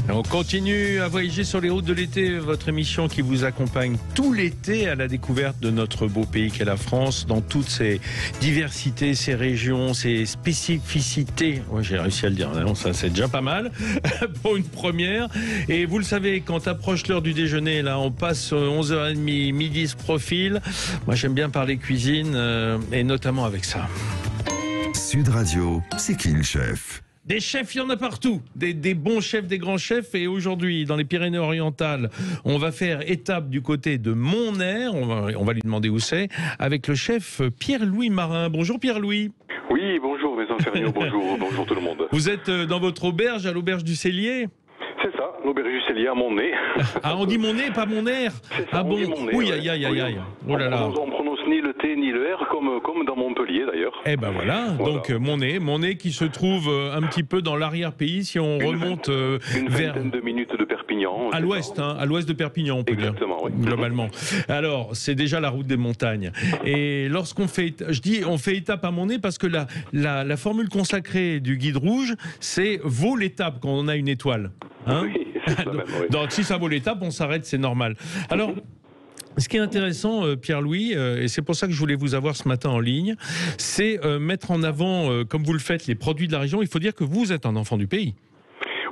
On continue à voyager sur les routes de l'été, votre émission qui vous accompagne tout l'été à la découverte de notre beau pays qu'est la France, dans toutes ses diversités, ses régions, ses spécificités. Ouais, j'ai réussi à le dire, non, ça c'est déjà pas mal pour une première. Et vous le savez, quand approche l'heure du déjeuner, là on passe 11h30, midi se profile. Moi j'aime bien parler cuisine et notamment avec ça. Sud Radio, c'est qui le chef ? Des chefs, il y en a partout. Des bons chefs, des grands chefs. Et aujourd'hui, dans les Pyrénées-Orientales, on va faire étape du côté de Montner. On va lui demander où c'est. Avec le chef Pierre-Louis Marin. Bonjour Pierre-Louis. Oui, bonjour mes inférieurs, bonjour tout le monde. Vous êtes dans votre auberge, à l'auberge du Cellier ? C'est ça, l'auberge du Cellier à Montner. Ah, on dit Montner, pas Montner. Ah bon, oui, aïe, aïe, aïe, aïe. Oh là là. On prononce ni le T ni le R comme dans Montpellier d'ailleurs. Eh ben voilà, donc Montner qui se trouve un petit peu dans l'arrière-pays si on remonte vers... Une vingtaine de minutes de Perpignan. À l'ouest, à l'ouest de Perpignan on peut Exactement, dire, oui. globalement. Alors, c'est déjà la route des montagnes. Et lorsqu'on fait, on fait étape à Montner parce que la formule consacrée du guide rouge, c'est vaut l'étape quand on a une étoile. Hein, oui, c'est ça même, oui. Donc si ça vaut l'étape, on s'arrête, c'est normal. Alors, ce qui est intéressant, Pierre-Louis, et c'est pour ça que je voulais vous avoir ce matin en ligne, c'est mettre en avant, comme vous le faites, les produits de la région. Il faut dire que vous êtes un enfant du pays.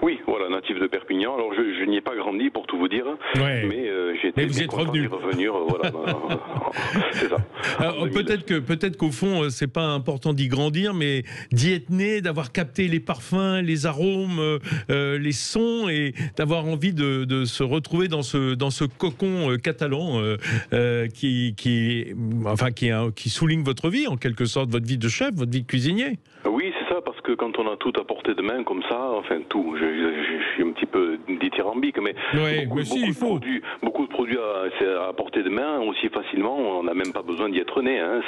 Oui, voilà, natif de Perpignan. Alors, je n'y ai pas grandi, pour tout vous dire, ouais. Mais j'ai été vous y êtes revenu. Voilà, c'est ça. Alors, peut-être qu'au fond, c'est pas important d'y grandir, mais d'y être né, d'avoir capté les parfums, les arômes, les sons, et d'avoir envie de se retrouver dans ce cocon catalan qui souligne votre vie, en quelque sorte, votre vie de chef, votre vie de cuisinier. Oui, c'est ça, parce que quand on a tout à portée de main comme ça, enfin tout, je suis un petit peu dithyrambique, mais beaucoup de produits à portée de main aussi facilement, on n'a même pas besoin d'y être né, hein,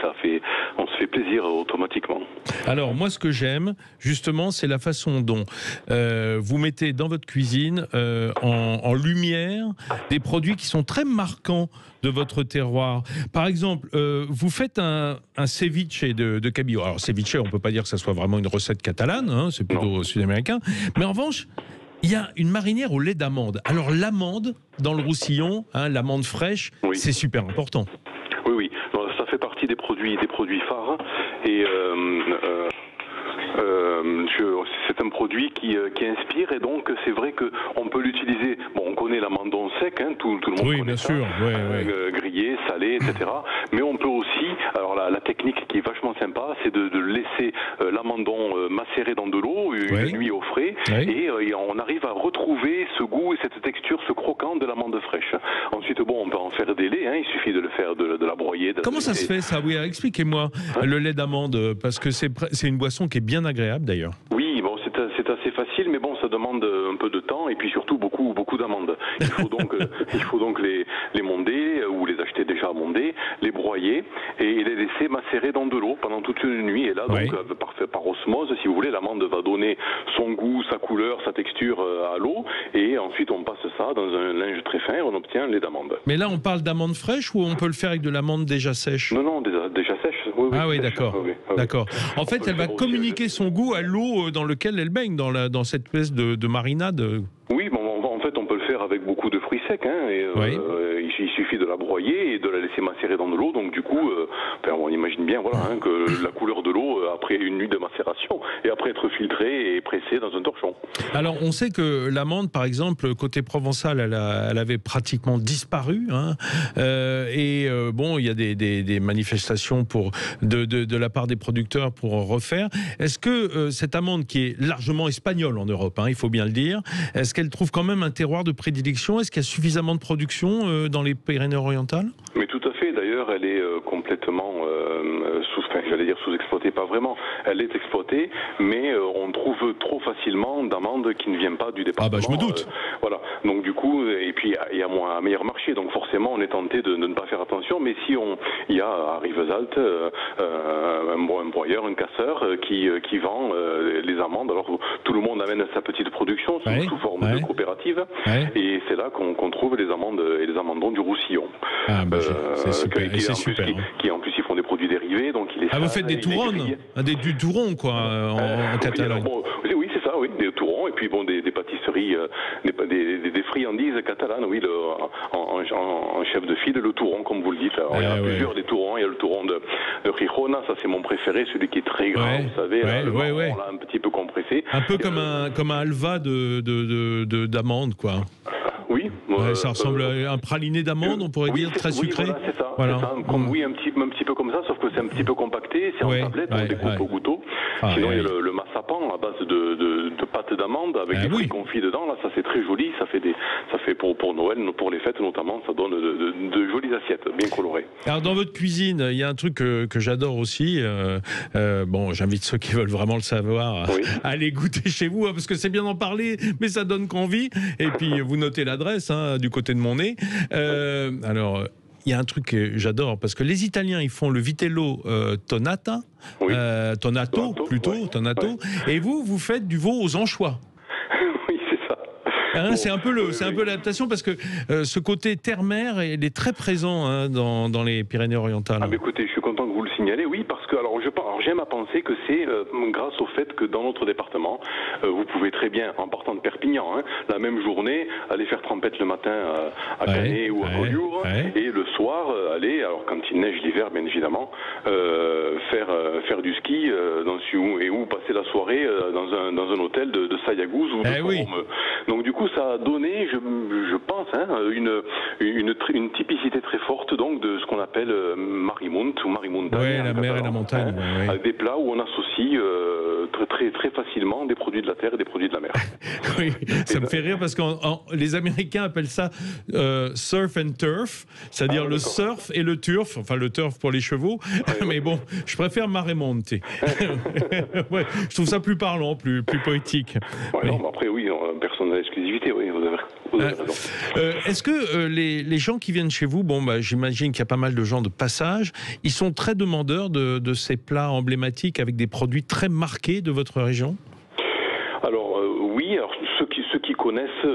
on se fait plaisir automatiquement. Alors moi ce que j'aime justement c'est la façon dont vous mettez dans votre cuisine en lumière des produits qui sont très marquants de votre terroir. Par exemple, vous faites un ceviche de cabillaud. Alors ceviche, on peut pas dire que ça soit vraiment une recette catalane, hein, c'est plutôt sud-américain. Mais en revanche, il y a une marinière au lait d'amande. Alors l'amande dans le Roussillon, hein, l'amande fraîche, c'est super important. Oui. Alors, ça fait partie des produits phares et c'est un produit qui inspire, et donc c'est vrai qu'on peut l'utiliser. Bon, on connaît l'amandon sec, hein, tout le monde connaît bien ça, sûr, grillé, salé, etc. Mais on peut aussi, alors la technique qui est vachement sympa, c'est de laisser l'amandon macérer dans de l'eau une nuit au frais, et on arrive à retrouver ce goût et cette texture, ce croquant de l'amande fraîche. Ensuite, on peut en faire des laits, hein, il suffit de le faire, de la broyer. Comment ça se fait ça ? Oui, expliquez-moi le lait d'amande, parce que c'est une boisson qui est bien agréable d'ailleurs. Oui, c'est assez facile, mais ça demande un peu de temps et puis surtout beaucoup d'amandes. Il faut donc les monder ou les acheter déjà mondés, les broyer et les laisser macérer dans de l'eau pendant toute une nuit. Et là, par osmose, si vous voulez, l'amande va donner son goût, sa couleur, sa texture à l'eau, et ensuite on passe ça dans un linge très fin et on obtient lait d'amande. Mais là, on parle d'amande fraîche ou on peut le faire avec de l'amande déjà sèche ? Non, déjà sèche. Oui, d'accord. D'accord. En fait, elle va communiquer son goût à l'eau dans lequel elle baigne, dans cette espèce de marinade. Oui, en fait, on peut le faire avec beaucoup de fruits secs, hein, et il suffit de la broyer et de la laisser macérer dans de l'eau. Donc du coup, on imagine bien, que la couleur de l'eau après une nuit de macération et après être filtrée et pressée dans un torchon. Alors, on sait que l'amande, par exemple, côté provençal, elle avait pratiquement disparu, hein, il y a des manifestations de la part des producteurs pour refaire. Est-ce que cette amande qui est largement espagnole en Europe, hein, il faut bien le dire, est-ce qu'elle trouve quand même un terroir de prédilection ? Est-ce qu'il y a suffisamment de production dans les Pyrénées-Orientales ? Mais tout à fait, d'ailleurs, elle est complètement sous-exploitée, pas vraiment. Elle est exploitée, mais on trouve trop facilement d'amandes qui ne viennent pas du département. Ah je me doute. Voilà, donc du coup, et puis il y a un meilleur marché, donc forcément on est tenté de ne pas faire attention, mais si il y a à Rivesaltes un broyeur, un casseur qui vend les amandes, alors tout le monde amène sa petite production sous forme de coopérative, et c'est là qu'on trouve les amandes et les amandons du Roussillon. C'est super, qui en plus ils font des produits dérivés, donc il est. Vous faites des touronnes, du touron quoi, en Catalogne. Oui, c'est ça, des tourons, et puis bon, des pâtisseries, des friandises catalanes, oui, en chef de file, le touron, comme vous le dites. Alors, il y en a plusieurs des tourons. Il y a le touron de Gijona, ça c'est mon préféré, celui qui est très grand, vous savez, on l'a un petit peu compressé. Un peu comme un halva d'amande, quoi. Oui. Ça ressemble à un praliné d'amande, on pourrait dire, très sucré. Voilà, c'est ça. Voilà. Oui, un petit peu comme ça, sauf que c'est un petit peu compacté, c'est en tablette, on découpe au couteau. Sinon, il y a le massapan à base de pâte d'amande avec des fruits confits dedans. Là, ça c'est très joli. Ça fait pour Noël, pour les fêtes notamment, ça donne de jolies assiettes bien colorées. Alors dans votre cuisine, il y a un truc que j'adore aussi. Bon, j'invite ceux qui veulent vraiment le savoir à aller goûter chez vous, parce que c'est bien d'en parler, mais ça donne qu'envie. Et puis vous notez l'adresse du côté de mon nez. Alors. Il y a un truc que j'adore, parce que les Italiens, ils font le vitello tonata, tonato plutôt, et vous faites du veau aux anchois. Oui, c'est ça. C'est un peu l'adaptation, parce que ce côté terre-mer, il est très présent dans les Pyrénées-Orientales. Ah, mais écoutez, je suis content que vous le signalez, oui, parce que j'aime à penser que c'est grâce au fait que dans notre département, vous pouvez très bien, en partant de Perpignan, la même journée, aller faire trempette le matin à Canet ou à Collioure, et le soir, aller, alors quand il neige l'hiver, bien évidemment, faire du ski ou passer la soirée dans un hôtel de Sayagouz ou de Forum. Donc du coup, ça a donné, je pense, une typicité très forte donc de ce qu'on appelle Marimonte ou Marimontagne. Oui, la mer et la montagne. Avec des plats où on associe très, très facilement des produits de la terre et des produits de la mer. Oui, ça me fait rire parce que les Américains appellent ça surf and turf, c'est-à-dire le surf et le turf, enfin le turf pour les chevaux, mais bon, je préfère Marimonte. Je trouve ça plus parlant, plus poétique. Non, mais après, oui, personne n'a l'exclusivité, oui, vous avez raison. Est-ce que les gens qui viennent chez vous, j'imagine qu'il y a pas mal de gens de passage, ils sont très demandeurs de ces plats emblématiques avec des produits très marqués de votre région ? Alors oui, alors ceux qui connaissent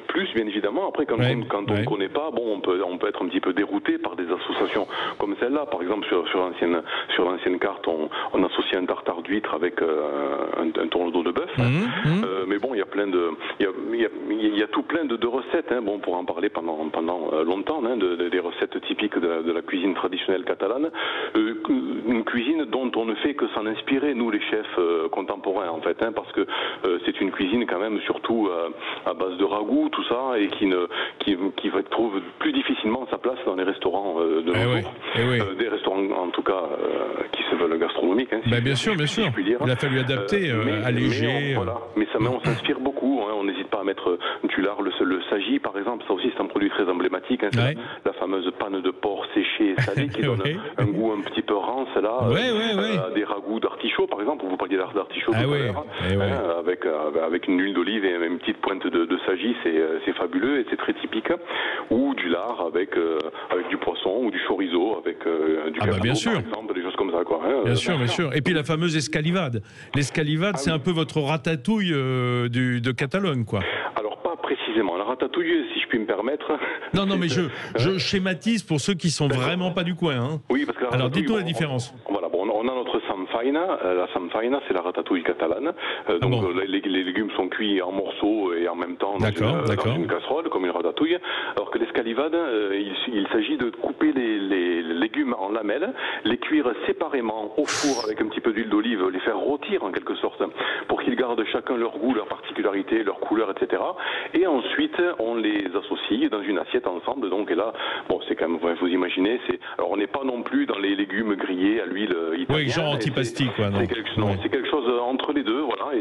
plus, bien évidemment. Après, quand on ne connaît pas, on peut être un petit peu dérouté par des associations comme celle-là. Par exemple, sur l'ancienne carte, on associe un tartare d'huître avec un tourneau de bœuf. Mais bon, il y a plein il y a tout plein de recettes. On pourra en parler pendant longtemps, des recettes typiques de la cuisine traditionnelle catalane. Une cuisine dont on ne fait que s'en inspirer, nous les chefs contemporains, en fait, parce que c'est une cuisine quand même surtout à base de ragoût, tout ça, et qui trouve plus difficilement sa place dans les restaurants de nos jours. Des restaurants en tout cas qui se veulent gastronomiques. Bien sûr. Il a fallu adapter, alléger. Mais on s'inspire beaucoup. On n'hésite pas à mettre du lard, le saji par exemple. Ça aussi c'est un produit très emblématique. La fameuse panne de porc séchée et salée qui donne un goût un petit peu rance là. Des ragoûts d'artichaut par exemple. Vous parliez d'artichaut tout à l'heure. Avec une huile d'olive et une petite pointe de saji, c'est fabuleux et c'est très typique. Ou du lard avec du poisson ou du chorizo avec du calamar, bien sûr. par exemple, des choses comme ça, quoi. Bien sûr. Et puis la fameuse escalivade. L'escalivade, c'est un peu votre ratatouille de Catalogne, quoi. Alors pas précisément. La ratatouille, si je puis me permettre. Non, mais je schématise pour ceux qui sont vraiment pas du coin. Oui, parce que alors dites-nous la différence. On a notre samfaina. La samfaina, c'est la ratatouille catalane. Les légumes sont cuits en morceaux et en même temps dans une casserole, comme une ratatouille. Alors que l'escalivade, il s'agit de couper les légumes en lamelles, les cuire séparément au four avec un petit peu d'huile d'olive, les faire rôtir en quelque sorte, pour qu'ils gardent chacun leur goût, leur particularité, leur couleur, etc. Et ensuite, on les associe dans une assiette ensemble. Donc, et là, c'est quand même, vous imaginez, alors on n'est pas non plus dans les légumes grillés à l'huile italienne. Oui, genre antipasti, quoi. C'est quelque chose entre les deux, voilà.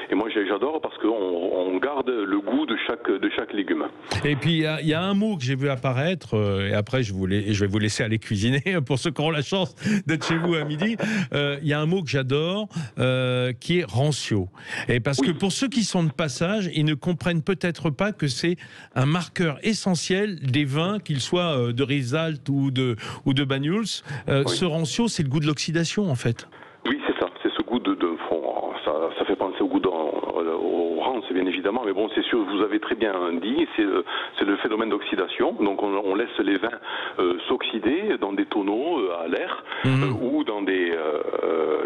Et moi, j'adore parce qu'on garde le goût de chaque légume. Et puis, il y a un mot que j'ai vu apparaître, et après, je vais vous laisser aller cuisiner pour ceux qui auront la chance d'être chez vous à midi. Il y a un mot que j'adore, qui est rancio. Et parce que pour ceux qui sont de passage, ils ne comprennent peut-être pas que c'est un marqueur essentiel des vins, qu'ils soient de Riesalt ou de Banyuls. Ce rancio, c'est le goût de l'oxydation, en fait. Oui, c'est ça. C'est ce goût ça fait penser au goût au rance, bien évidemment, mais bon, c'est sûr, vous avez très bien dit, c'est le phénomène d'oxydation. Donc on laisse les vins s'oxyder dans des tonneaux à l'air ou dans des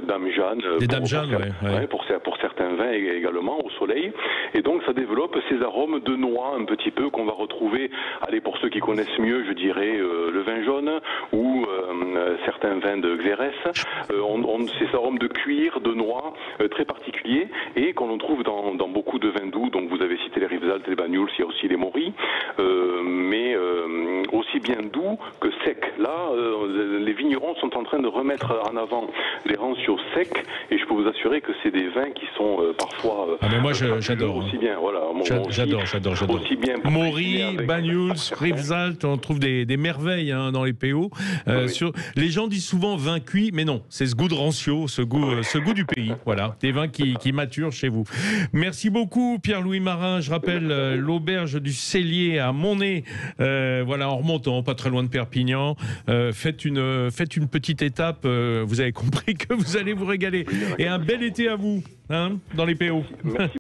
dames-janes. Des dames-janes, ouais. Pour certains vins également au soleil. Et donc ça développe ces arômes de noix un petit peu qu'on va retrouver, allez, pour ceux qui connaissent mieux, je dirais le vin jaune ou certains vins de Xérès. Ces arômes de cuir, de noix très particuliers et qu'on trouve dans beaucoup de vins doux. Donc vous avez cité les Rivesaltes, les Banyuls, il y a aussi les Maury, mais aussi bien doux que secs. Là, les vignerons sont en train de remettre en avant les rancios secs et je peux vous assurer que c'est des vins qui sont parfois... mais moi j'adore. Aussi bien, voilà. J'adore. Aussi bien Maury, Banyuls, Rivesaltes, on trouve des merveilles dans les PO. Les gens disent souvent vin cuit, mais non, c'est ce goût de rancio, ce goût du pays. Voilà, des vins qui maturent chez vous. Merci beaucoup Pierre-Louis Marin. Je rappelle l'auberge du Cellier à Monnet, voilà, en remontant, pas très loin de Perpignan. Faites une petite étape, vous avez compris que vous allez vous régaler. Et un bel été à vous, dans les PO. Merci.